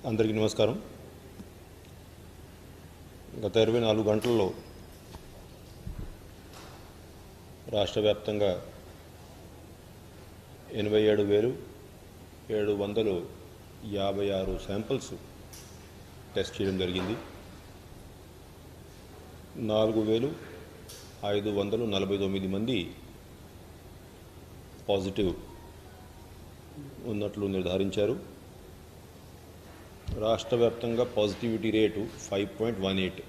అందరికీ నమస్కారం. గత 24 గంటల్లో రాష్ట్ర వ్యాప్తంగా 87,756 శాంపిల్స్ టెస్ట్ చేయడం జరిగింది. 4,549 మంది పాజిటివ్ ఉన్నట్లు నిర్ధారించారు. రాష్ట్ర వ్యాప్తంగా పాజిటివిటీ రేటు 5.18.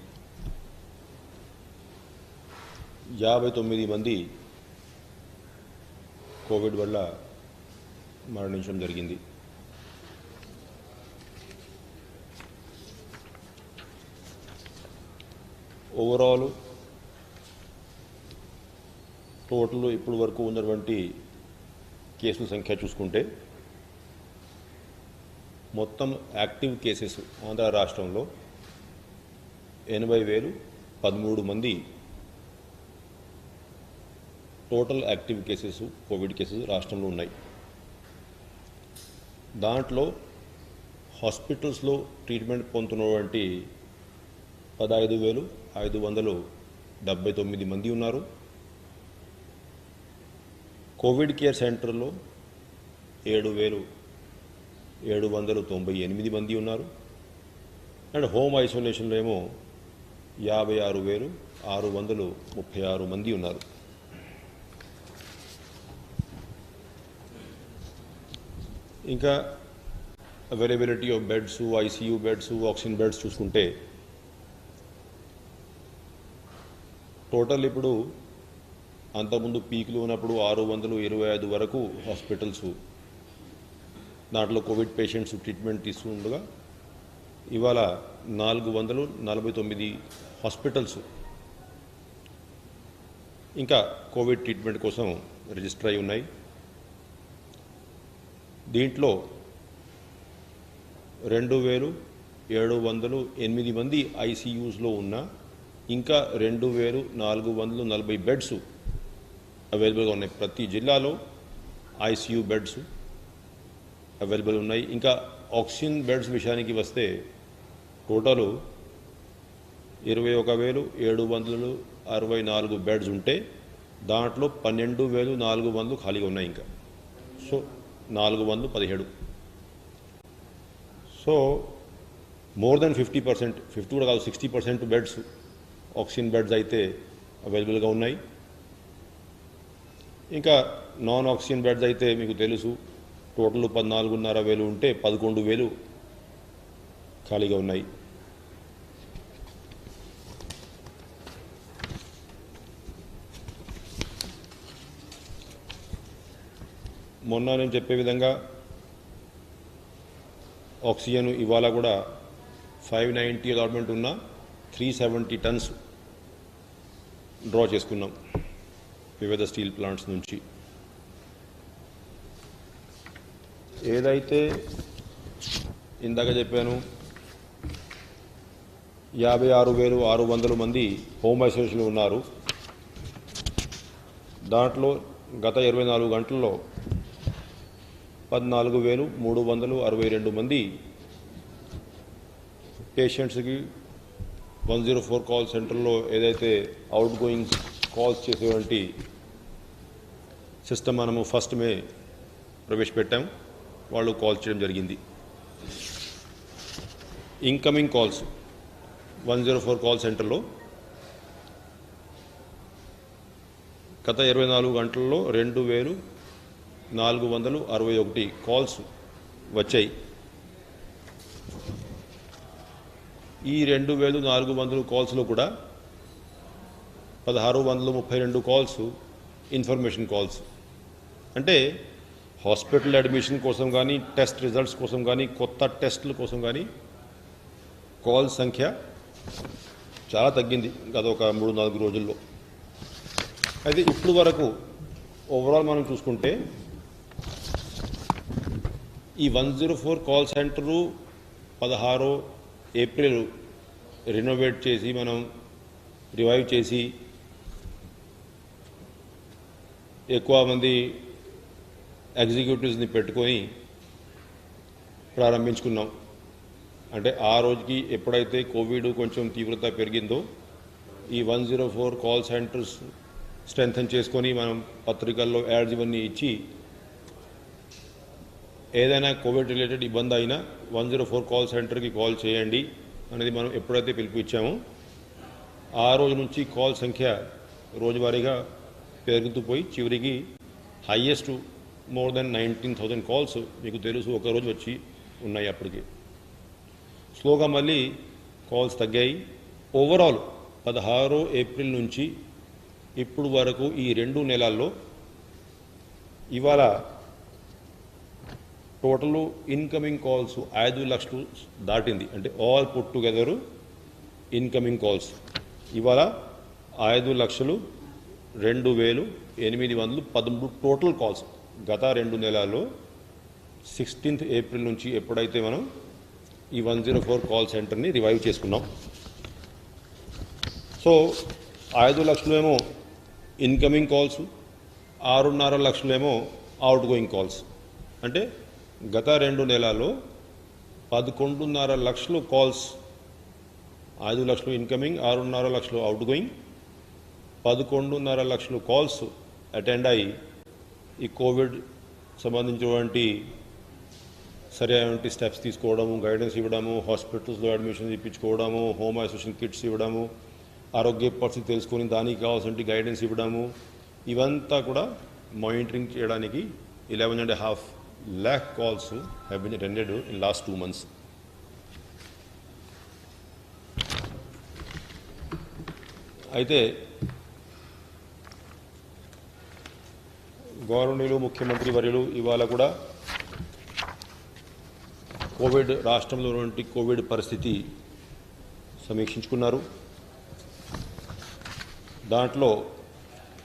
59 మంది కోవిడ్ వల్ల మరణించడం జరిగింది. ఓవరాల్ టోటల్ ఇప్పుడు వరకు ఉన్నటువంటి కేసుల సంఖ్య చూసుకుంటే మొత్తం యాక్టివ్ కేసెస్ ఆంధ్ర రాష్ట్రంలో 80,013 మంది total active cases Covid cases రాష్ట్రంలో ఉన్నాయి. దాంట్లో హాస్పిటల్స్లో ట్రీట్మెంట్ పొందుతున్నటువంటి 15,579 మంది ఉన్నారు. కోవిడ్ కేర్ సెంటర్లో 7,798 మంది ఉన్నారు. అండ్ హోమ్ ఐసోలేషన్లో ఏమో 56,636 మంది ఉన్నారు. ఇంకా availability of beds, ICU beds, oxygen beds చూసుకుంటే టోటల్ ఇప్పుడు అంతకుముందు పీక్లో ఉన్నప్పుడు 625 వరకు హాస్పిటల్స్ దాంట్లో కోవిడ్ పేషెంట్స్ ట్రీట్మెంట్ తీసుకుండగా ఇవాళ 449 హాస్పిటల్స్ ఇంకా కోవిడ్ ట్రీట్మెంట్ కోసం రిజిస్టర్ అయి ఉన్నాయి. దీంట్లో 2,708 మంది ఐసీయూస్లో ఉన్న ఇంకా 2,440 బెడ్స్ అవైలబుల్గా ఉన్నాయి. ప్రతి జిల్లాలో ఐసీయూ బెడ్స్ అవైలబుల్ ఉన్నాయి. ఇంకా ఆక్సిజన్ బెడ్స్ విషయానికి వస్తే టోటల్ 21,764 బెడ్స్ ఉంటే దాంట్లో 12,400 ఖాళీగా ఉన్నాయి. ఇంకా సో 417. సో మోర్ దెన్ 50%, 50 కూడా కాదు, 60% బెడ్స్ ఆక్సిజన్ బెడ్స్ అయితే అవైలబుల్గా ఉన్నాయి. ఇంకా నాన్ ఆక్సిజన్ బెడ్స్ అయితే మీకు తెలుసు టోటల్ 14,500 ఉంటే 11,000 ఖాళీగా ఉన్నాయి. మొన్న నేను చెప్పే విధంగా ఆక్సిజన్ ఇవాళ కూడా 590 అలాట్మెంట్ ఉన్న 370 టన్స్ డ్రా చేసుకున్నాం వివిధ స్టీల్ ప్లాంట్స్ నుంచి. ఏదైతే ఇందాక చెప్పాను 56,600 మంది హోమ్ ఐసోలేషన్లో ఉన్నారు. దాంట్లో గత 24 గంటల్లో 14,362 మంది పేషెంట్స్కి 104 కాల్ సెంటర్లో ఏదైతే అవుట్ గోయింగ్ కాల్స్ చేసేటువంటి సిస్టమ్ మనము ఫస్ట్ మే ప్రవేశపెట్టాం. వాళ్ళు కాల్ చేయడం జరిగింది. ఇన్కమింగ్ కాల్స్ 104 కాల్ సెంటర్లో గత 24 గంటల్లో 2,461 కాల్స్ వచ్చాయి. ఈ 2,400 కాల్స్లో కూడా 1,632 కాల్స్ ఇన్ఫర్మేషన్ కాల్స్. అంటే హాస్పిటల్ అడ్మిషన్ కోసం కానీ, టెస్ట్ రిజల్ట్స్ కోసం కానీ, కొత్త టెస్టుల కోసం కానీ కాల్ సంఖ్య చాలా తగ్గింది గత ఒక 3-4 రోజుల్లో. అయితే ఇప్పుడు వరకు ఓవరాల్ మనం చూసుకుంటే ఈ 104 కాల్ సెంటరు 16 ఏప్రిల్ రినోవేట్ చేసి మనం రివైవ్ చేసి ఎక్కువ మంది ఎగ్జిక్యూటివ్స్ని పెట్టుకొని ప్రారంభించుకున్నాం. అంటే ఆ రోజుకి ఎప్పుడైతే కోవిడ్ కొంచెం తీవ్రత పెరిగిందో ఈ 104 కాల్ సెంటర్స్ స్ట్రెంథన్ చేసుకొని మనం పత్రికల్లో యాడ్స్ ఇవన్నీ ఇచ్చి ఏదైనా కోవిడ్ రిలేటెడ్ ఇబ్బంది అయినా 104 కాల్ సెంటర్కి కాల్ చేయండి అనేది మనం ఎప్పుడైతే పిలుపు ఇచ్చామో ఆ రోజు నుంచి కాల్ సంఖ్య రోజువారీగా పెరుగుతూ పోయి చివరికి హైయెస్ట్ మోర్ దెన్ 19,000 కాల్స్ మీకు తెలుసు ఒకరోజు వచ్చి ఉన్నాయి. అప్పటికి స్లోగా మళ్ళీ కాల్స్ తగ్గాయి. ఓవరాల్ 16 ఏప్రిల్ నుంచి ఇప్పుడు వరకు ఈ 2 నెలల్లో ఇవాళ టోటల్ ఇన్కమింగ్ కాల్స్ 5 లక్షలు దాటింది. అంటే all put together incoming calls ఇవాళ 5,02,813 టోటల్ కాల్స్. గత 2 నెలల్లో 16th ఏప్రిల్ నుంచి ఎప్పుడైతే మనం ఈ 104 కాల్ సెంటర్ని రివైవ్ చేసుకున్నాం. సో 5 లక్షలేమో ఇన్కమింగ్ కాల్స్, 6.5 లక్షలేమో అవుట్ గోయింగ్ కాల్స్. అంటే గత 2 నెలల్లో 11.5 లక్షలు కాల్స్, 5 లక్షలు ఇన్కమింగ్, 6.5 లక్షలు అవుట్ గోయింగ్, 11.5 లక్షలు కాల్స్ అటెండ్ అయ్యి ఈ కోవిడ్ సంబంధించినటువంటి సరైనటువంటి స్టెప్స్ తీసుకోవడము, గైడెన్స్ ఇవ్వడము, హాస్పిటల్స్లో అడ్మిషన్ ఇప్పించుకోవడము, హోమ్ ఐసోలేషన్ కిట్స్ ఇవ్వడము, ఆరోగ్య పరిస్థితి తెలుసుకొని దానికి కావాల్సిన గైడెన్స్ ఇవ్వడము, ఇవంతా కూడా మానిటరింగ్ చేయడానికి 11.5 lakh calls have been attended in last 2 months. అయితే గౌరవనీయులు ముఖ్యమంత్రి వర్యులు ఇవాళ కూడా కోవిడ్ రాష్ట్రంలో ఉన్నటువంటి కోవిడ్ పరిస్థితి సమీక్షించుకున్నారు. దాంట్లో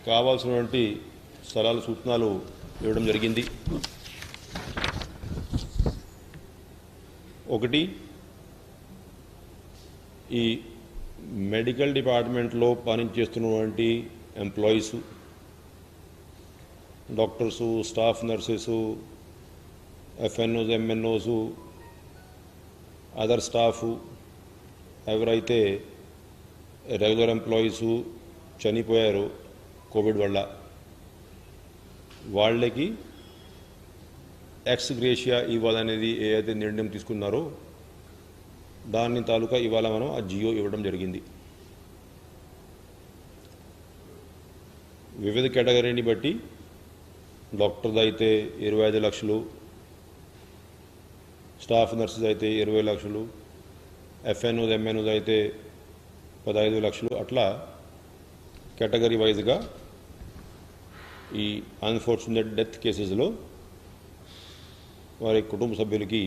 కావాల్సినటువంటి సలహాలు సూచనలు ఇవ్వడం జరిగింది. ఒకటి, ఈ మెడికల్ డిపార్ట్మెంట్లో పనిచేస్తున్నటువంటి employees, doctors, staff nurses, FNOs, MNOs, other staff ఎవరైతే రెగ్యులర్ ఎంప్లాయీసు చనిపోయారో కోవిడ్ వల్ల వాళ్ళకి ఎక్స్ గ్రేషియా ఇవ్వాలనేది ఏదైతే నిర్ణయం తీసుకున్నారో దాని తాలూకా ఇవాళ మనం ఆ జియో ఇవ్వడం జరిగింది. వివిధ కేటగిరీని బట్టి డాక్టర్ది అయితే 25 లక్షలు, స్టాఫ్ నర్సెస్ అయితే 20 లక్షలు, ఎఫ్ఎన్ఓస్, ఎంఎన్ఓస్ అయితే 15 లక్షలు, అట్లా కేటగిరీ వైజ్గా ఈ అన్ఫార్చునేట్ డెత్ కేసెస్లో వారి కుటుంబ సభ్యులకి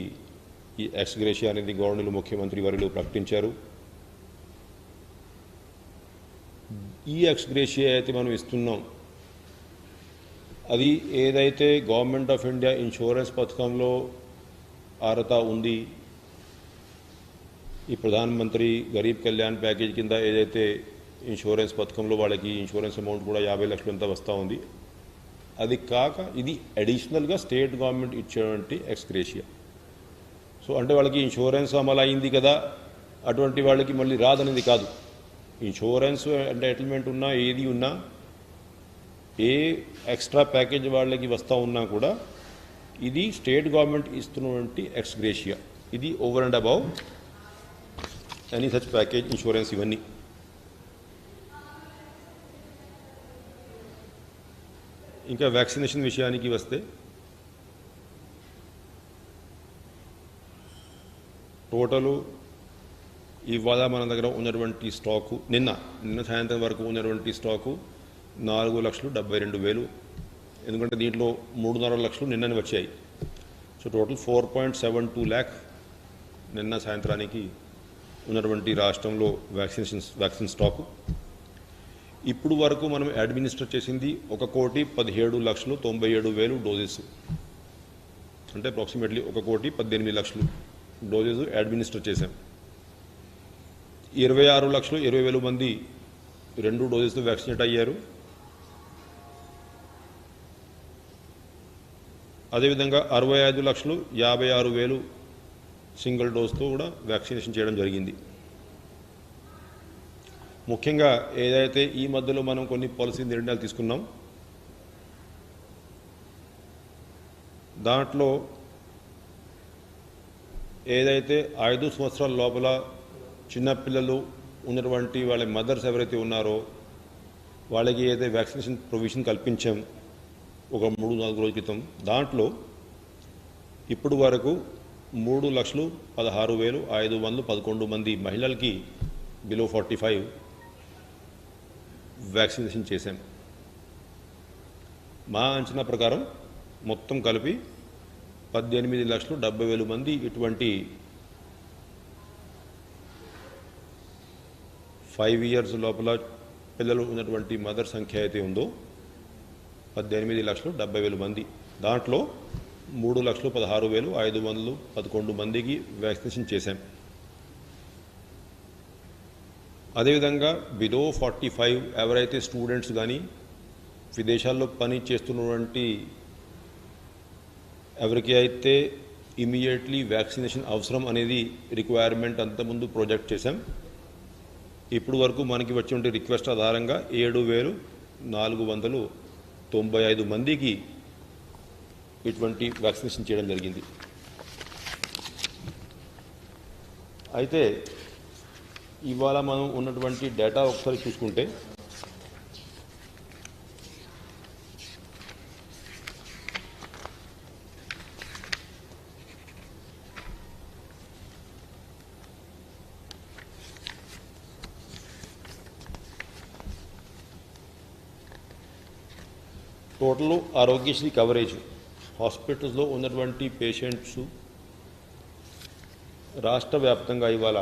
ఈ ఎక్స్ గ్రేషియా అనేది గవర్నర్ ముఖ్యమంత్రి వర్యులు ప్రకటించారు. ఈ ఎక్స్ గ్రేషియా అయితే మనం ఇస్తున్నాం అది ఏదైతే గవర్నమెంట్ ఆఫ్ ఇండియా ఇన్సూరెన్స్ పథకంలో అర్హత ఉంది, ఈ ప్రధానమంత్రి గరీబ్ కళ్యాణ్ ప్యాకేజ్ కింద ఏదైతే ఇన్సూరెన్స్ పథకంలో వాళ్ళకి ఇన్సూరెన్స్ అమౌంట్ కూడా 50 లక్షలు ఎంత వస్తూ ఉంది, అది కాక ఇది అడిషనల్గా స్టేట్ గవర్నమెంట్ ఇచ్చేటువంటి ఎక్స్ గ్రేషియా. సో అంటే వాళ్ళకి ఇన్సూరెన్స్ అమలు అయింది కదా అటువంటి వాళ్ళకి మళ్ళీ రాదనేది కాదు. ఇన్సూరెన్స్ ఎంటైటిల్మెంట్ ఉన్నా ఏది ఉన్నా ఏ ఎక్స్ట్రా ప్యాకేజ్ వాళ్ళకి వస్తూ ఉన్నా కూడా ఇది స్టేట్ గవర్నమెంట్ ఇస్తున్నటువంటి ఎక్స్ గ్రేషియా. ఇది over and above any such package insurance ఇవన్నీ. ఇంకా వ్యాక్సినేషన్ విషయానికి వస్తే టోటలు ఇవాళ మన దగ్గర ఉన్నటువంటి స్టాకు నిన్న సాయంత్రం వరకు ఉన్నటువంటి స్టాకు 4,72,000. ఎందుకంటే దీంట్లో 3.5 లక్షలు నిన్ననే వచ్చాయి. సో టోటల్ 4.72 lakh నిన్న సాయంత్రానికి ఉన్నటువంటి రాష్ట్రంలో వ్యాక్సిన్ స్టాకు. ఇప్పుడు వరకు మనం అడ్మినిస్టర్ చేసింది 1,17,97,000 డోసెస్. అంటే అప్రాక్సిమేట్లీ 1,18,00,000 డోసెస్ అడ్మినిస్టర్ చేశాం. 26,20,000 మంది 2 డోసెస్తో వ్యాక్సినేట్ అయ్యారు. అదేవిధంగా 65,56,000 సింగిల్ డోస్తో కూడా వ్యాక్సినేషన్ చేయడం జరిగింది. ముఖ్యంగా ఏదైతే ఈ మధ్యలో మనం కొన్ని పాలసీ నిర్ణయాలు తీసుకున్నాం, దాంట్లో ఏదైతే 5 సంవత్సరాల లోపల చిన్నపిల్లలు ఉన్నటువంటి వాళ్ళ మదర్స్ ఎవరైతే ఉన్నారో వాళ్ళకి ఏదైతే వ్యాక్సినేషన్ ప్రొవిజన్ కల్పించాం ఒక 3-4 రోజుల క్రితం, దాంట్లో ఇప్పుడు వరకు 3,16,511 మంది మహిళలకి బిలో 45 వ్యాక్సినేషన్ చేశాం. మా అంచనా ప్రకారం మొత్తం కలిపి 18,70,000 మంది ఇటువంటి 5 years లోపల పిల్లలు ఉన్నటువంటి మదర్ సంఖ్య అయితే ఉందో 18,70,000 మంది, దాంట్లో 3,16,511 మందికి వ్యాక్సినేషన్ చేశాం. అదేవిధంగా బిలో 45 ఎవరైతే స్టూడెంట్స్ కానీ విదేశాల్లో పని చేస్తున్నటువంటి ఎవరికి అయితే ఇమీడియట్లీ వ్యాక్సినేషన్ అవసరం అనేది రిక్వైర్మెంట్ అంతకుముందు ప్రొజెక్ట్ చేశాం. ఇప్పుడు వరకు మనకి వచ్చే రిక్వెస్ట్ ఆధారంగా 7,495 మందికి ఇటువంటి వ్యాక్సినేషన్ చేయడం జరిగింది. అయితే ఇవాళ మనం ఉన్నటువంటి డేటా ఒకసారి చూసుకుంటే టోటల్ ఆరోగ్యశ్రీ కవరేజ్ హాస్పిటల్స్లో ఉన్నటువంటి పేషెంట్స్ రాష్ట్ర వ్యాప్తంగా ఇవాళ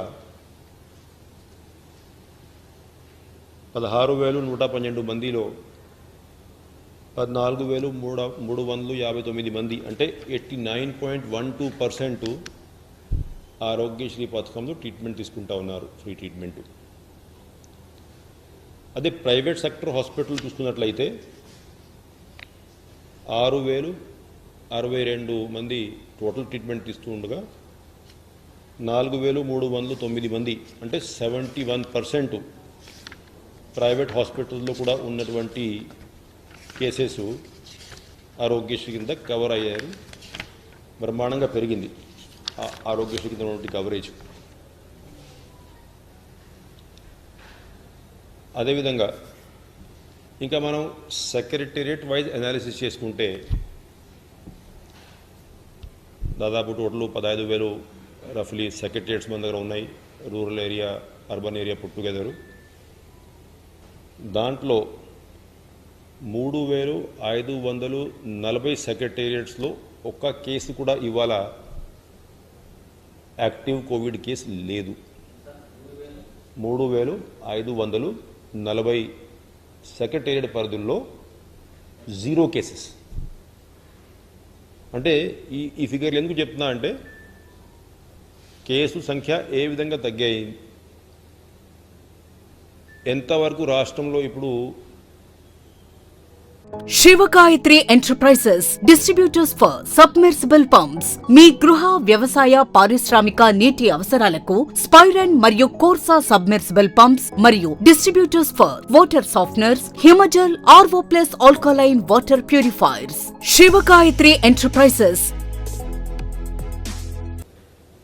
16,112 మందిలో 14,359 మంది అంటే 89.12% ఆరోగ్యశ్రీ పథకంలో ట్రీట్మెంట్ తీసుకుంటా ఉన్నారు, ఫ్రీ ట్రీట్మెంట్. అదే ప్రైవేట్ సెక్టర్ హాస్పిటల్ చూసుకున్నట్లయితే 6,062 మంది టోటల్ ట్రీట్మెంట్ ఇస్తూ ఉండగా 4,309 మంది అంటే 71% ప్రైవేట్ హాస్పిటల్లో కూడా ఉన్నటువంటి కేసెస్ ఆరోగ్యశ్రీ కింద కవర్ అయ్యారు. బ్రహ్మాండంగా పెరిగింది ఆరోగ్యశ్రీ కింద ఉన్నటువంటి కవరేజ్. అదేవిధంగా ఇంకా మనం సెక్రటేరియట్ వైజ్ అనాలిసిస్ చేసుకుంటే దాదాపు టోటల్ 15,000 రఫ్లీ సెక్రటేరియట్స్ మన దగ్గర ఉన్నాయి, rural area urban area put together. దాంట్లో 3,540 సెక్రటేరియట్స్లో ఒక్క కేసు కూడా ఇవాళ యాక్టివ్ కోవిడ్ కేసు లేదు. 3,540 సెక్రటేరియట్ పరిధుల్లో 0 కేసెస్. అంటే ఈ ఫిగర్లు ఎందుకు చెప్తున్నా అంటే కేసు సంఖ్య ఏ విధంగా తగ్గాయి, ఎంతవరకు రాష్ట్రంలో ఇప్పుడు. Shivagayatri enterprises distributors for submersible pumps మీ గృహ వ్యవసాయ పారిశ్రామిక నీటి అవసరాలకు స్పైరన్ మరియు కోర్సా సబ్మెర్సిబుల్ పంప్స్ మరియు distributors for water softeners, Himajal, RO plus alkaline water purifiers. Shivagayatri enterprises.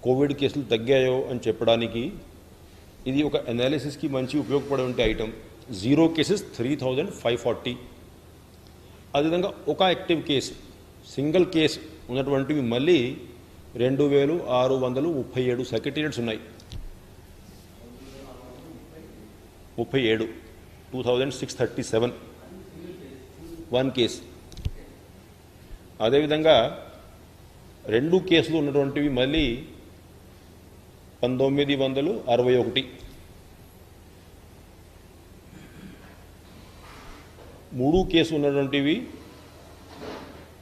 Covid కేసులు తగ్గాయో అని చెప్పడానికి ఇది ఒక అనాలిసిస్కి మంచి ఉపయోగపడే ఉంటే ఐటమ్. 0 కేసెస్ 3,540. అదేవిధంగా ఒక యాక్టివ్ కేసు సింగిల్ కేసు ఉన్నటువంటివి మళ్ళీ 2,637 సెక్రటేరియట్స్ ఉన్నాయి. 2,637 1 కేసు. అదేవిధంగా 2 కేసులు ఉన్నటువంటివి మళ్ళీ 1,961. 3 కేసులు ఉన్నటువంటివి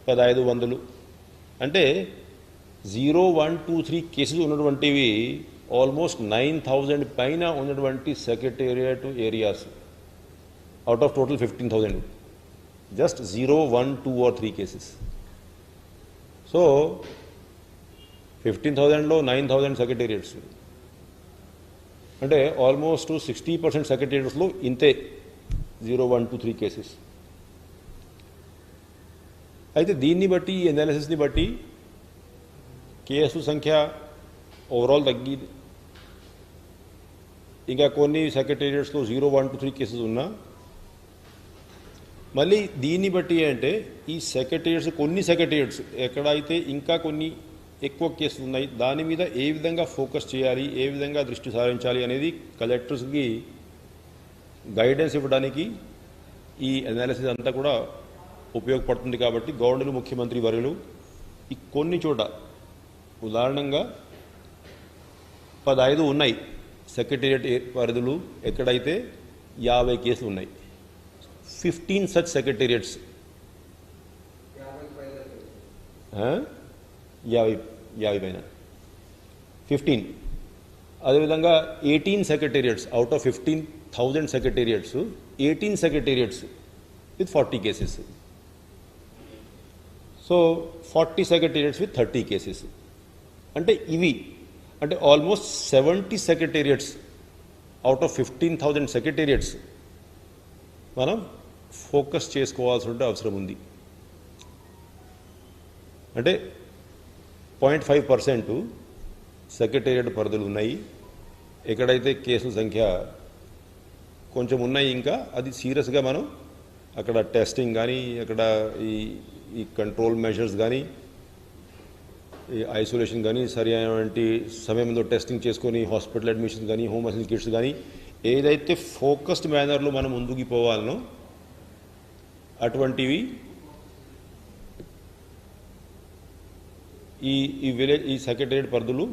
1,500. అంటే 0, 1, 2, 3 కేసులు ఉన్నటువంటివి ఆల్మోస్ట్ 9,000 పైన ఉన్నటువంటి secretariat areas out of total 15,000. Just 0, 1, 2 or 3 cases. So 15,000లో 9,000 సెక్రటేరియట్స్, అంటే ఆల్మోస్ట్ 60% సెక్రటేరియట్స్లో ఇంతే 0, 1, 2, 3 కేసెస్. అయితే దీన్ని బట్టి, ఈ అనాలిసిస్ని బట్టి కేసు సంఖ్య ఓవరాల్ తగ్గి ఇంకా కొన్ని సెక్రటేరియట్స్లో 0, 1, 2, 3 కేసెస్ ఉన్నా, మళ్ళీ దీన్ని బట్టి అంటే ఈ సెక్రటేరియట్స్, కొన్ని సెక్రటేరియట్స్ ఎక్కడైతే ఇంకా కొన్ని ఎక్కువ కేసులు ఉన్నాయి దాని మీద ఏ విధంగా ఫోకస్ చేయాలి, ఏ విధంగా దృష్టి సారించాలి అనేది కలెక్టర్స్కి గైడెన్స్ ఇవ్వడానికి ఈ అనాలిసిస్ అంతా కూడా ఉపయోగపడుతుంది. కాబట్టి గవర్నర్, ముఖ్యమంత్రి వర్యులు ఈ కొన్ని చోట ఉదాహరణంగా 15 ఉన్నాయి సెక్రటేరియట్ పరిధులు ఎక్కడైతే 50 కేసులు ఉన్నాయి. 15 సచ్ సెక్రటేరియట్స్, 50 పైన 15. అదేవిధంగా 18 secretariats out of 15,000 secretariats, 18 secretariats with 40 cases. So 40 secretariats with 30 cases. అంటే ఇవి అంటే almost 70 secretariats out of 15,000 secretariats మనం ఫోకస్ చేసుకోవాల్సిన అవసరం ఉంది. అంటే 0.5% సెక్రటేరియట్ పరిధులు ఉన్నాయి ఎక్కడైతే కేసుల సంఖ్య కొంచెం ఉన్నాయి. ఇంకా అది సీరియస్గా మనం అక్కడ టెస్టింగ్ కానీ, అక్కడ ఈ కంట్రోల్ మెజర్స్ కానీ, ఈ ఐసోలేషన్ కానీ, సరి అయినటువంటి సమయంలో టెస్టింగ్ చేసుకొని హాస్పిటల్ అడ్మిషన్ కానీ, హోమ్ ఐసోలేషన్ కిట్స్ కానీ, ఏదైతే ఫోకస్డ్ మేనర్లో మనం ముందుకు పోవాలనో అటువంటివి ఈ విలేజ్, ఈ సెక్రటేరియట్ పరిధులు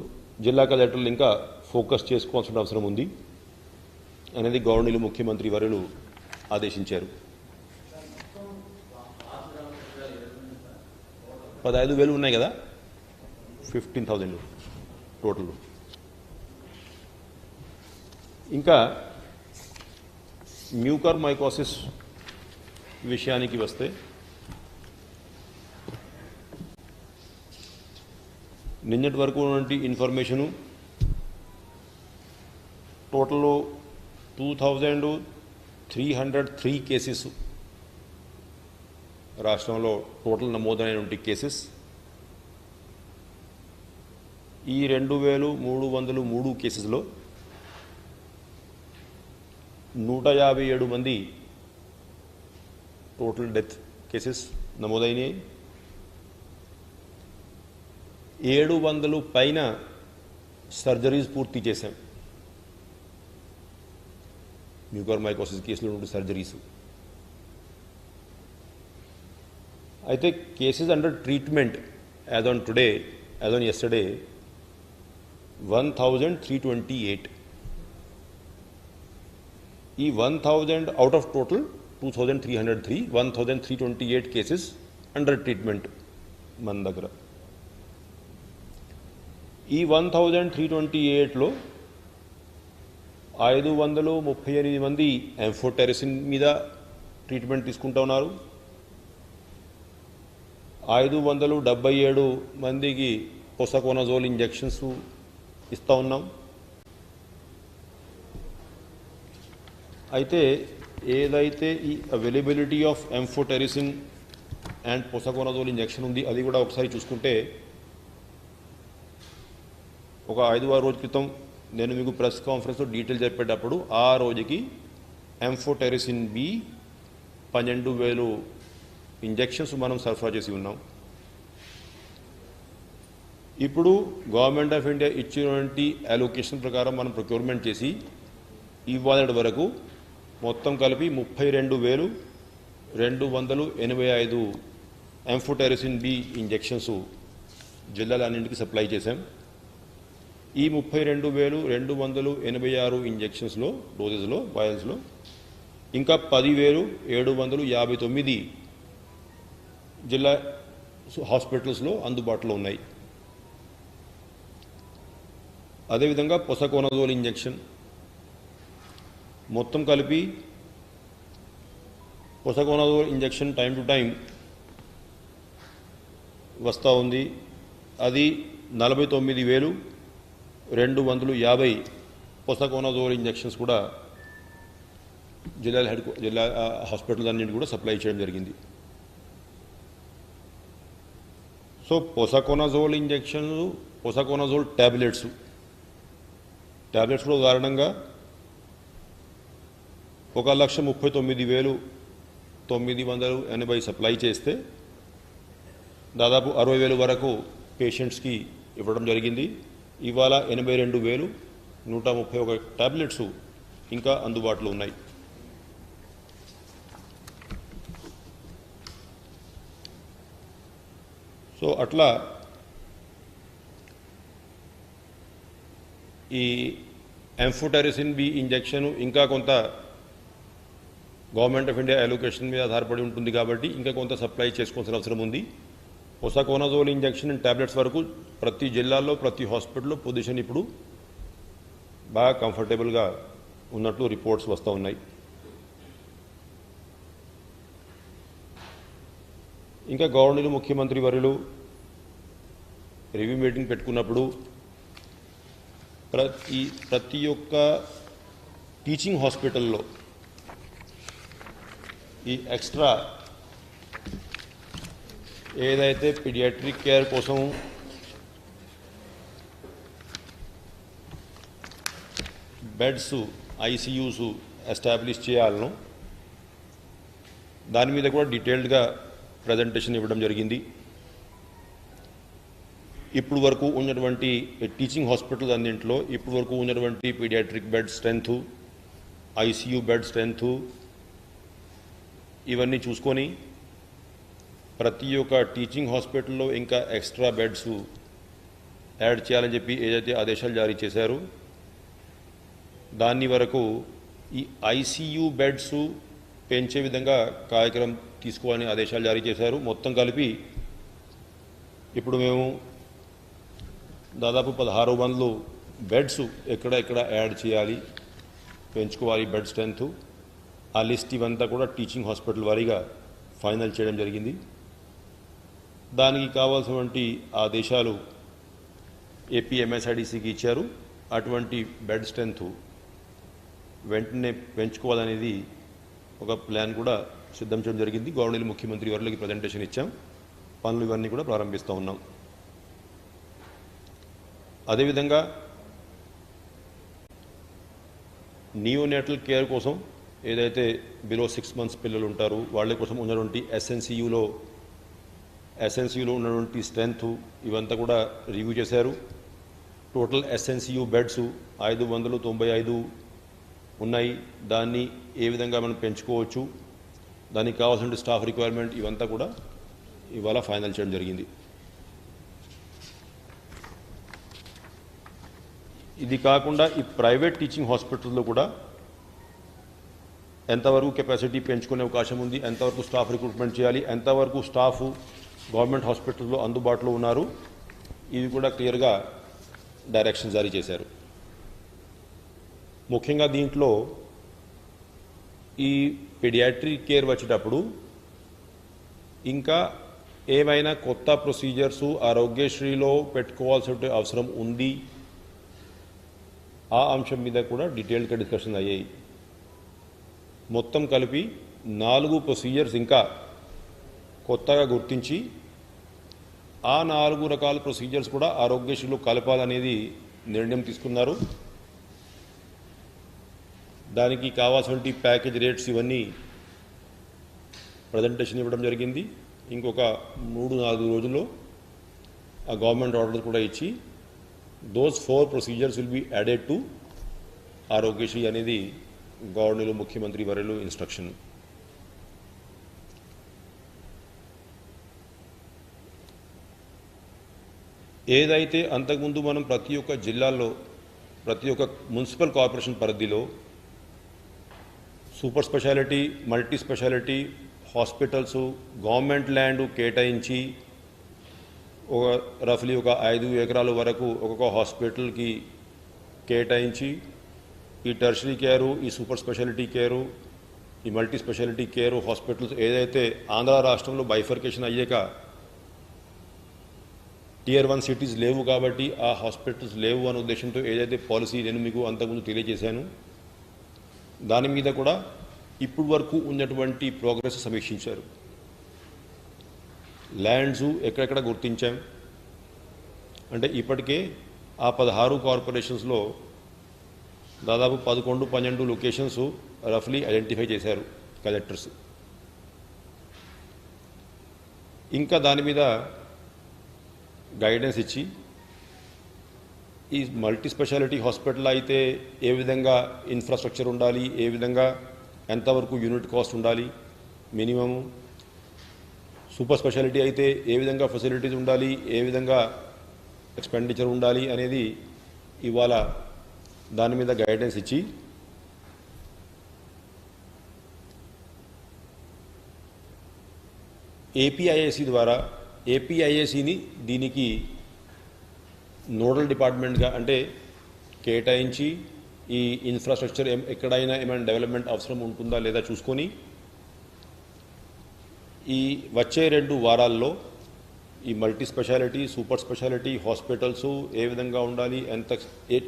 జిల్లా కలెక్టర్లు ఇంకా ఫోకస్ చేసుకోవాల్సిన అవసరం ఉంది అనేది గవర్నర్, ముఖ్యమంత్రి వర్యులు ఆదేశించారు. 15,000 ఉన్నాయి కదా, 15,000 టోటల్. ఇంకా మ్యూకర్మైకోసిస్ విషయానికి వస్తే, నిన్నటి వరకు ఉన్నటువంటి ఇన్ఫర్మేషను టోటల్ 2,303 కేసెస్ రాష్ట్రంలో టోటల్ నమోదైనటువంటి కేసెస్. ఈ 2,303 కేసెస్లో 157 మంది టోటల్ డెత్ కేసెస్ నమోదైనాయి. 700 పైన సర్జరీస్ పూర్తి చేశాం. మ్యూకర్మైకోసిస్ కేసులో ఉండే సర్జరీస్. అయితే cases under treatment as on today, as on yesterday 1,328. ఈ 1,000 out of total 2,303, 1,328 cases under treatment మన దగ్గర. ఈ 1,328లో 538 మంది ఎంఫోటెరిసిన్ మీద ట్రీట్మెంట్ తీసుకుంటూ ఉన్నారు. 577 మందికి పొసకోనజోల్ ఇంజెక్షన్స్ ఇస్తూ ఉన్నాం. అయితే ఏదైతే ఈ అవైలబిలిటీ ఆఫ్ ఎంఫోటెరిసిన్ అండ్ పొసకోనజోల్ ఇంజెక్షన్ ఉంది, అది కూడా ఒకసారి చూసుకుంటే, ఒక 5-6 రోజుల క్రితం నేను మీకు ప్రెస్ కాన్ఫరెన్స్లో డీటెయిల్ చెప్పేటప్పుడు ఆ రోజుకి ఎంఫోటెరిసిన్ బి 12,000 ఇంజెక్షన్స్ మనం సరఫరా చేసి ఉన్నాం. ఇప్పుడు గవర్నమెంట్ ఆఫ్ ఇండియా ఇచ్చినటువంటి అలొకేషన్ ప్రకారం మనం ప్రొక్యూర్మెంట్ చేసి ఇవాళ వరకు మొత్తం కలిపి 32,285 ఎంఫోటెరిసిన్ బి ఇంజెక్షన్స్ జిల్లాలన్నింటికి సప్లై చేశాం. ఈ 32,286 ఇంజెక్షన్స్లో, డోసెస్లో, వాయల్స్లో ఇంకా 10,759 జిల్లా హాస్పిటల్స్లో అందుబాటులో ఉన్నాయి. అదేవిధంగా పొసకోనజోల్ ఇంజెక్షన్ మొత్తం కలిపి పొసకోనజోల్ ఇంజెక్షన్ టైం టు టైం వస్తూ ఉంది. అది 49,250 పొసకోనజోల్ ఇంజెక్షన్స్ కూడా జిల్లా హాస్పిటల్ అన్నింటి కూడా సప్లై చేయడం జరిగింది. సో పొసకోనజోల్ ఇంజెక్షన్లు, పొసకోనజోల్ ట్యాబ్లెట్స్ కూడా ఉదాహరణంగా 1,39,980 సప్లై చేస్తే దాదాపు 60,000 వరకు పేషెంట్స్కి ఇవ్వడం జరిగింది. ఇవాళ 82,131 టాబ్లెట్స్ ఇంకా అందుబాటులో ఉన్నాయి. సో అట్లా ఈ ఎంఫోటెరిసిన్ బి ఇంజెక్షన్ ఇంకా కొంత గవర్నమెంట్ ఆఫ్ ఇండియా అలోకేషన్ మీద ఆధారపడి ఉంటుంది కాబట్టి ఇంకా కొంత సప్లై చేసుకోవాల్సిన అవసరం ఉంది. పొసకోనజోల్ ఇంజెక్షన్ అండ్ టాబ్లెట్స్ వరకు ప్రతి జిల్లాలో ప్రతి హాస్పిటల్లో పొజిషన్ ఇప్పుడు బాగా కంఫర్టబుల్గా ఉన్నట్లు రిపోర్ట్స్ వస్తూ ఉన్నాయి. ఇంకా గవర్నర్ ముఖ్యమంత్రి వర్యులు రివ్యూ మీటింగ్ పెట్టుకున్నప్పుడు ప్రతి ఒక్క టీచింగ్ హాస్పిటల్లో ఈ ఎక్స్ట్రా ఏదైతే పీడియాట్రిక్ కేర్ కోసం బెడ్స్, ఐసీయూస్ ఎస్టాబ్లిష్ చేయాలను దాని మీద కూడా డీటెయిల్డ్గా ప్రజెంటేషన్ ఇవ్వడం జరిగింది. ఇప్పుడు వరకు ఉన్నటువంటి టీచింగ్ హాస్పిటల్ అన్నింటిలో ఇప్పుడు వరకు ఉన్నటువంటి pediatric bed strength, ICU bed strength ఇవన్నీ చూసుకొని ప్రతి ఒక్క టీచింగ్ హాస్పిటల్లో ఇంకా ఎక్స్ట్రా బెడ్స్ యాడ్ చేయాలని చెప్పి ఏదైతే ఆదేశాలు జారీ చేశారో దాన్ని వరకు ఈ ఐసీయూ బెడ్స్ పెంచే విధంగా కార్యక్రమం తీసుకోవాలని ఆదేశాలు జారీ చేశారు. మొత్తం కలిపి ఇప్పుడు మేము దాదాపు 1,600 బెడ్స్ ఎక్కడ యాడ్ చేయాలి, పెంచుకోవాలి బెడ్ స్ట్రెంత్, ఆ లిస్ట్ ఇవంతా కూడా టీచింగ్ హాస్పిటల్ వారీగా ఫైనల్ చేయడం జరిగింది. దానికి కావాల్సినటువంటి ఆదేశాలు ఏపీ ఎంఎస్ఐడిసికి ఇచ్చారు. అటువంటి బెడ్ స్ట్రెంత్ వెంటనే పెంచుకోవాలనేది ఒక ప్లాన్ కూడా సిద్ధం చేయడం జరిగింది. గవర్నర్ ముఖ్యమంత్రి వర్యులకి ప్రజెంటేషన్ ఇచ్చాం. పనులు ఇవన్నీ కూడా ప్రారంభిస్తూ ఉన్నాం. అదేవిధంగా నియోనేటల్ కేర్ కోసం ఏదైతే బిలో 6 months పిల్లలు ఉంటారో వాళ్ళ కోసం ఉన్నటువంటి ఎస్ఎన్సియూలో ఉన్నటువంటి స్ట్రెంత్ ఇవంతా కూడా రివ్యూ చేశారు. టోటల్ ఎస్ఎన్సియూ బెడ్స్ 595 ఉన్నాయి. దాన్ని ఏ విధంగా మనం పెంచుకోవచ్చు, దానికి కావాల్సిన స్టాఫ్ రిక్వైర్మెంట్ ఇవంతా కూడా ఇవాళ ఫైనల్ చేయడం జరిగింది. ఇది కాకుండా ఈ ప్రైవేట్ టీచింగ్ హాస్పిటల్లో కూడా ఎంతవరకు కెపాసిటీ పెంచుకునే అవకాశం ఉంది, ఎంతవరకు స్టాఫ్ రిక్రూట్మెంట్ చేయాలి, ఎంతవరకు స్టాఫ్ గవర్నమెంట్ హాస్పిటల్లో అందుబాటులో ఉన్నారు, ఇవి కూడా క్లియర్గా డైరెక్షన్ జారీ చేశారు. ముఖ్యంగా దీంట్లో ఈ పీడియాట్రిక్ కేర్ వచ్చేటప్పుడు ఇంకా ఏమైనా కొత్త ప్రొసీజర్స్ ఆరోగ్యశ్రీలో పెట్టుకోవాల్సిన అవసరం ఉంది, ఆ అంశం మీద కూడా డీటెయిల్డ్గా డిస్కషన్ అయ్యాయి. మొత్తం కలిపి 4 ప్రొసీజర్స్ ఇంకా కొత్తగా గుర్తించి ఆ 4 రకాల ప్రొసీజర్స్ కూడా ఆరోగ్యశ్రీలో కలపాలనేది నిర్ణయం తీసుకున్నారు. దానికి కావాల్సిన ప్యాకేజ్ రేట్స్ ఇవన్నీ ప్రజెంటేషన్ ఇవ్వడం జరిగింది. ఇంకొక 3-4 రోజుల్లో ఆ గవర్నమెంట్ ఆర్డర్ కూడా ఇచ్చి those 4 procedures will be added to Aarogyasri అనేది గవర్నర్ ముఖ్యమంత్రి వర్యులు ఇన్స్ట్రక్షన్. ఏదైతే అంతకుముందు మనం ప్రతి ఒక్క జిల్లాల్లో ప్రతి ఒక్క మున్సిపల్ కార్పొరేషన్ పరిధిలో super speciality, multi speciality hospitals government land కేటాయించి రఫ్లీ ఒక 5 ఎకరాల వరకు ఒక్కొక్క హాస్పిటల్కి కేటాయించి ఈ టెర్షరీ కేరు, ఈ సూపర్ స్పెషాలిటీ కేరు, ఈ మల్టీ స్పెషాలిటీ కేరు హాస్పిటల్స్ ఏదైతే ఆంధ్ర రాష్ట్రంలో బైఫర్కేషన్ అయ్యాక టియర్ 1 సిటీస్ లేవు కాబట్టి ఆ హాస్పిటల్స్ లేవు అనే ఉద్దేశంతో ఏదైతే పాలసీ నేను మీకు అంతకుముందు తెలియజేశాను దాని మీద కూడా ఇప్పుడు వరకు ఉన్నటువంటి ప్రోగ్రెస్ సమీక్షించారు. ల్యాండ్స్ ఎక్కడెక్కడ గుర్తించాం అంటే ఇప్పటికే ఆ 16 కార్పొరేషన్స్లో దాదాపు 11-12 లొకేషన్స్ రఫ్లీ ఐడెంటిఫై చేశారు కలెక్టర్స్. ఇంకా దాని మీద గైడెన్స్ ఇచ్చి ఈ మల్టీ స్పెషాలిటీ హాస్పిటల్ అయితే ఏ విధంగా ఇన్ఫ్రాస్ట్రక్చర్ ఉండాలి, ఏ విధంగా ఎంతవరకు యూనిట్ కాస్ట్ ఉండాలి మినిమము, సూపర్ స్పెషాలిటీ అయితే ఏ విధంగా ఫెసిలిటీస్ ఉండాలి, ఏ విధంగా ఎక్స్పెండిచర్ ఉండాలి అనేది ఇవాళ దాని మీద గైడెన్స్ ఇచ్చి ఏపీఐఏసీని దీనికి నోడల్ డిపార్ట్మెంట్గా అంటే కేటాయించి ఈ ఇన్ఫ్రాస్ట్రక్చర్ ఎక్కడైనా ఏమైనా డెవలప్మెంట్ అవసరం ఉంటుందా లేదా చూసుకొని ఈ వచ్చే 2 వారాల్లో ఈ multi speciality super speciality hospitals ఏ విధంగా ఉండాలి,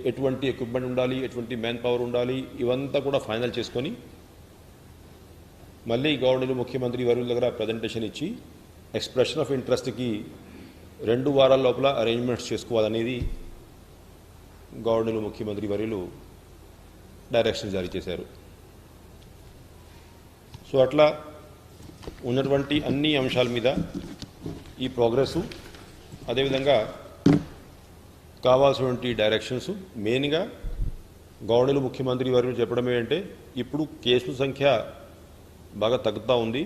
ఎటువంటి ఎక్విప్మెంట్ ఉండాలి, ఎటువంటి మ్యాన్ పవర్ ఉండాలి, ఇవంతా కూడా ఫైనల్ చేసుకొని మళ్ళీ గవర్నర్ ముఖ్యమంత్రి వర్యుల దగ్గర ప్రజెంటేషన్ ఇచ్చి ఎక్స్ప్రెషన్ ఆఫ్ ఇంట్రెస్ట్కి 2 వారాల లోపల అరేంజ్మెంట్స్ చేసుకోవాలనేది గవర్నర్ ముఖ్యమంత్రి వర్యులు డైరెక్షన్ జారీ చేశారు. సో అట్లా ఉన్నటువంటి అన్ని అంశాల మీద ఈ ప్రోగ్రెస్ అదేవిధంగా కావాల్సినటువంటి డైరెక్షన్స్ మెయిన్గా గవర్నర్ ముఖ్యమంత్రి వర్యులు చెప్పడం ఏంటంటే ఇప్పుడు కేసుల సంఖ్య బాగా తగ్గుతూ ఉంది.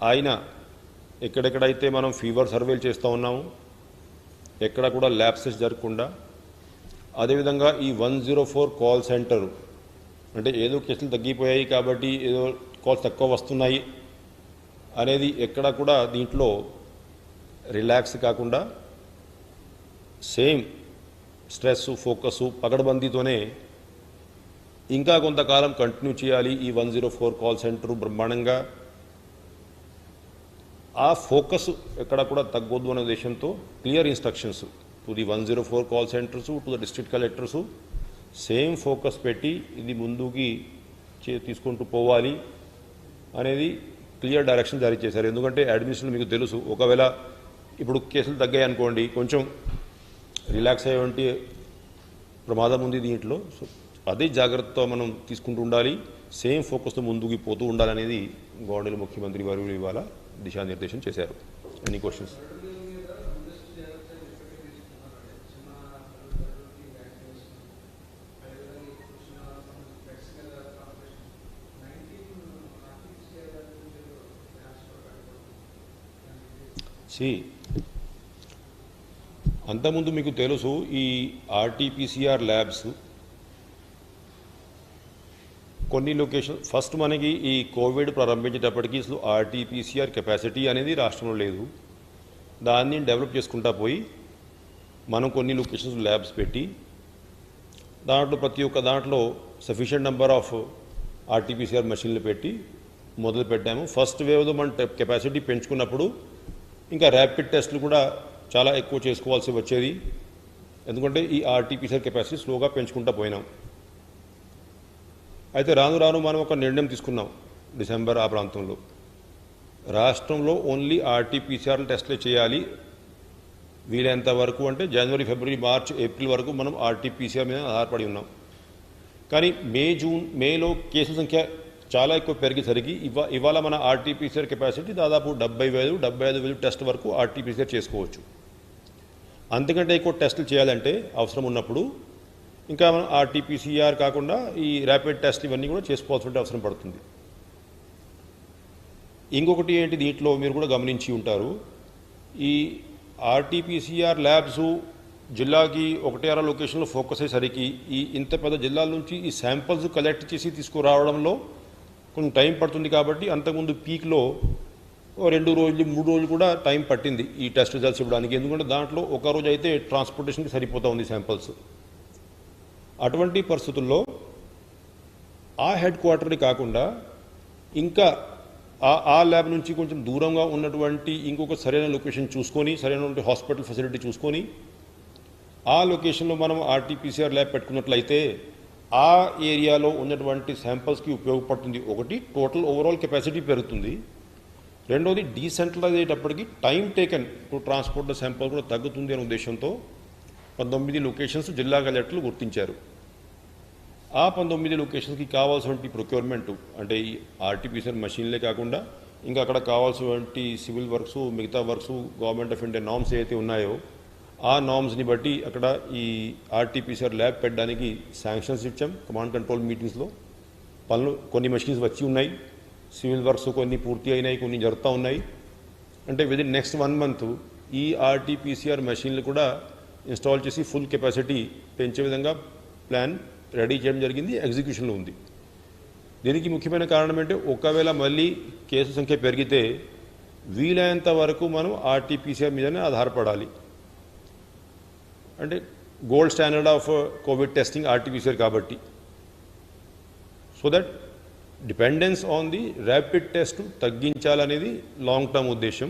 ఆయన ఎక్కడెక్కడైతే మనం ఫీవర్ సర్వేలు చేస్తూ ఉన్నాము ఎక్కడ కూడా ల్యాబ్సెస్ జరగకుండా అదేవిధంగా ఈ 104 కాల్ సెంటర్ అంటే ఏదో కేసులు తగ్గిపోయాయి కాబట్టి ఏదో కాల్స్ తక్కువ వస్తున్నాయి అనేది ఎక్కడ కూడా దీంట్లో రిలాక్స్ కాకుండా సేమ్ స్ట్రెస్ ఫోకస్ పగడబందీతోనే ఇంకా కొంతకాలం కంటిన్యూ చేయాలి. ఈ 104 కాల్ సెంటర్ బ్రహ్మాండంగా ఆ ఫోకస్ ఎక్కడ కూడా తగ్గొద్దు అనే ఉద్దేశంతో clear instructions to the 104 call centres to the district collectors same focus పెట్టి ఇది ముందుకి తీసుకుంటూ పోవాలి అనేది క్లియర్ డైరెక్షన్ జారీ చేశారు. ఎందుకంటే అడ్మినిస్ట్రేషన్ మీకు తెలుసు ఒకవేళ ఇప్పుడు కేసులు తగ్గాయి అనుకోండి కొంచెం రిలాక్స్ అయ్యేటువంటి ప్రమాదం ఉంది దీంట్లో. సో అదే జాగ్రత్తతో మనం తీసుకుంటూ ఉండాలి, సేమ్ ఫోకస్తో ముందుకు పోతూ ఉండాలనేది గవర్నర్ ముఖ్యమంత్రి వర్యులు ఇవాళ దిశానిర్దేశం చేశారు. Any questions? అంతకుముందు మీకు తెలుసు ఈ ఆర్టీపీసీఆర్ ల్యాబ్స్ కొన్ని లొకేషన్ ఫస్ట్ మనకి ఈ కోవిడ్ ప్రారంభించేటప్పటికి అసలు ఆర్టీపీసీఆర్ కెపాసిటీ అనేది రాష్ట్రంలో లేదు. దాన్ని డెవలప్ చేసుకుంటా పోయి మనం కొన్ని లొకేషన్స్ ల్యాబ్స్ పెట్టి దాంట్లో ప్రతి ఒక్క దాంట్లో సఫిషియెంట్ నెంబర్ ఆఫ్ ఆర్టీపీసీఆర్ మెషిన్లు పెట్టి మొదలు పెట్టాము. ఫస్ట్ వేవ్లో మనం కెపాసిటీ పెంచుకున్నప్పుడు ఇంకా ర్యాపిడ్ టెస్ట్లు కూడా చాలా ఎక్కువ చేసుకోవాల్సి వచ్చేది. ఎందుకంటే ఈ ఆర్టీపీసీఆర్ కెపాసిటీ స్లోగా పెంచుకుంటూ పోయినాం. అయితే రాను రాను మనం ఒక నిర్ణయం తీసుకున్నాం డిసెంబర్ ఆ ప్రాంతంలో రాష్ట్రంలో ఓన్లీ ఆర్టీపీసీఆర్ టెస్ట్లే చేయాలి వీలైనంత వరకు. అంటే జనవరి ఫిబ్రవరి మార్చ్ ఏప్రిల్ వరకు మనం ఆర్టీపీసీఆర్ మీద ఆధారపడి ఉన్నాం. కానీ మేలో కేసుల సంఖ్య చాలా ఎక్కువ పెరిగేసరికి ఇవాళ మన ఆర్టీపీసీఆర్ కెపాసిటీ దాదాపు 70,000-75,000 టెస్ట్ వరకు ఆర్టీపీసీఆర్ చేసుకోవచ్చు. అంతకంటే ఎక్కువ టెస్టులు చేయాలంటే అవసరం ఉన్నప్పుడు ఇంకా మనం ఆర్టీపీసీఆర్ కాకుండా ఈ ర్యాపిడ్ టెస్ట్ ఇవన్నీ కూడా చేసుకోవాల్సిన అవసరం పడుతుంది. ఇంకొకటి ఏంటి దీంట్లో మీరు కూడా గమనించి ఉంటారు, ఈ ఆర్టీపీసీఆర్ ల్యాబ్స్ జిల్లాకి 1-6 లొకేషన్లో ఫోకస్ అయ్యేసరికి ఈ ఇంత పెద్ద జిల్లాల నుంచి ఈ శాంపిల్స్ కలెక్ట్ చేసి తీసుకురావడంలో కొంచెం టైం పడుతుంది. కాబట్టి అంతకుముందు పీక్లో 2 రోజులు 3 రోజులు కూడా టైం పట్టింది ఈ టెస్ట్ రిజల్ట్స్ ఇవ్వడానికి. ఎందుకంటే దాంట్లో ఒక రోజు అయితే ట్రాన్స్పోర్టేషన్కి సరిపోతూ ఉంది శాంపిల్స్. అటువంటి పరిస్థితుల్లో ఆ హెడ్ క్వార్టర్ని కాకుండా ఇంకా ఆ ల్యాబ్ నుంచి కొంచెం దూరంగా ఉన్నటువంటి ఇంకొక సరైన లొకేషన్ చూసుకొని, సరైనటువంటి హాస్పిటల్ ఫెసిలిటీ చూసుకొని ఆ లొకేషన్లో మనం ఆర్టీపీసీఆర్ ల్యాబ్ పెట్టుకున్నట్లయితే ఆ ఏరియాలో ఉన్నటువంటి శాంపిల్స్కి ఉపయోగపడుతుంది. ఒకటి, టోటల్ ఓవరాల్ కెపాసిటీ పెరుగుతుంది. రెండోది, డీసెంట్రలైజ్ అయ్యేటప్పటికి time taken to transport the sample కూడా తగ్గుతుంది అనే ఉద్దేశంతో 19 లొకేషన్స్ జిల్లా కలెక్టర్లు గుర్తించారు. ఆ 19 లొకేషన్స్కి కావాల్సినటువంటి ప్రొక్యూర్మెంట్, అంటే ఈ ఆర్టీపీసీఆర్ మెషిన్లే కాకుండా ఇంకా అక్కడ కావాల్సినటువంటి సివిల్ వర్క్స్, మిగతా works, government of India norms ఏవైతే ఉన్నాయో ఆ నామ్స్ని బట్టి అక్కడ ఈ ఆర్టీపీసీఆర్ ల్యాబ్ పెట్టడానికి శాంక్షన్స్ ఇచ్చాం. కమాండ్ కంట్రోల్ మీటింగ్స్లో పనులు, కొన్ని మెషిన్స్ వచ్చి ఉన్నాయి, సివిల్ వర్క్స్ కొన్ని పూర్తి అయినాయి, కొన్ని జరుగుతూ ఉన్నాయి. అంటే విదిన్ నెక్స్ట్ 1 month ఈ ఆర్టీపీసీఆర్ మెషిన్లు కూడా ఇన్స్టాల్ చేసి ఫుల్ కెపాసిటీ పెంచే విధంగా ప్లాన్ రెడీ చేయడం జరిగింది, ఎగ్జిక్యూషన్లో ఉంది. దీనికి ముఖ్యమైన కారణం ఏంటంటే, ఒకవేళ మళ్ళీ కేసు సంఖ్య పెరిగితే వీలైనంత వరకు మనం ఆర్టీపీసీఆర్ మీదనే ఆధారపడాలి. అంటే gold standard of Covid testing RTPCR కాబట్టి, so that dependence on the rapid test తగ్గించాలనేది లాంగ్ టర్మ్ ఉద్దేశం.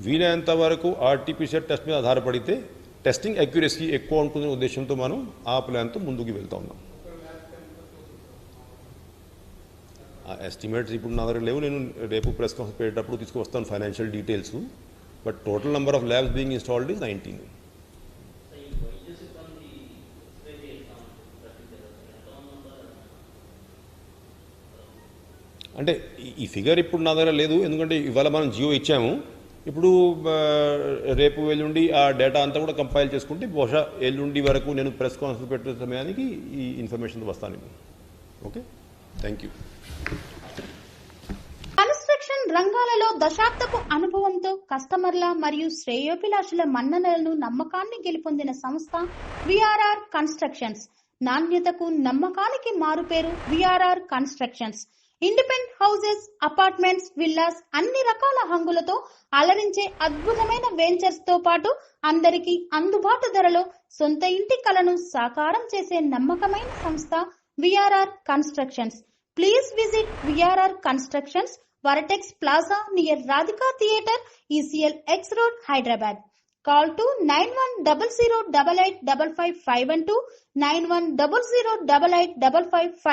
వీలైనంత వరకు ఆర్టీపీసీఆర్ టెస్ట్ మీద ఆధారపడితే టెస్టింగ్ అక్యురసీ ఎక్కువ ఉంటుందనే ఉద్దేశంతో మనం ఆ ప్లాన్తో ముందుకు వెళ్తా ఉన్నాం. ఆ ఎస్టిమేట్స్ ఇప్పుడు నా దగ్గర లేవు, నేను రేపు ప్రెస్ కాన్ఫరెన్స్ పెట్టేటప్పుడు తీసుకువస్తాను financial details. But total number of labs being installed is 19. అంటే ఈ ఫిగర్ ఇప్పుడు నా దగ్గర లేదు, ఎందుకంటే ఇవాళ మనం జియో ఇచ్చాము. ఇప్పుడు రేపు ఎల్లుండి ఆ డేటా అంతా కూడా కంపైల్ చేసుకుంటే బహుశా ఎల్లుండి వరకు నేను ప్రెస్ కాన్ఫరెన్స్ పెట్టే సమయానికి ఈ ఇన్ఫర్మేషన్ వస్తాను. Okay, thank you. కన్స్ట్రక్షన్ రంగాలలో దశాబ్దపు అనుభవంతో కస్టమర్ల మరియు శ్రేయోభిలాషుల మన్ననలను, నమ్మకాన్ని గెలుపొందిన సంస్థ విఆర్ఆర్ కన్స్ట్రక్షన్స్. నాణ్యతకు, నమ్మకానికి మారుపేరు VRR constructions. Independent houses, apartments, villas అన్ని రకాల హంగులతో అలరించే అద్భుతమైన వెంచర్స్ తో పాటు అందరికీ అందుబాటు ధరలో సొంత ఇంటి కలను సాకారం చేసే నమ్మకమైన సంస్థ VRR constructions. Please visit VRR constructions, వరటెక్స్ plaza near Radhika theatre, ECL X Road, Hyderabad. Call to 910088555512, 9100885555.